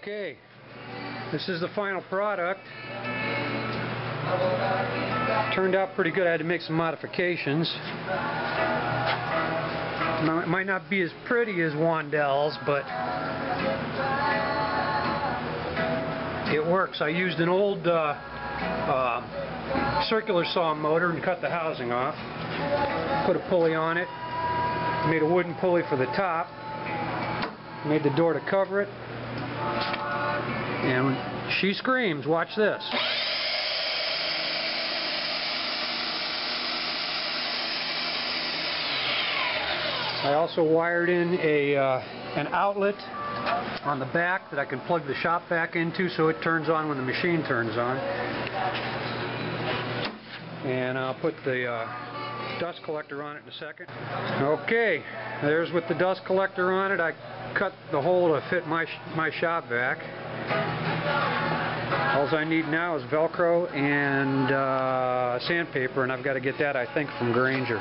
Okay, this is the final product. Turned out pretty good. I had to make some modifications. It might not be as pretty as Wandell's, but it works. I used an old circular saw motor and cut the housing off. Put a pulley on it. Made a wooden pulley for the top. Made the door to cover it. And she screams. Watch this. I also wired in an outlet on the back that I can plug the shop vac into so it turns on when the machine turns on. And I'll put the dust collector on it in a second. Okay, there's with the dust collector on it. I cut the hole to fit my shop vac. All I need now is Velcro and sandpaper, and I've got to get that, I think, from Granger.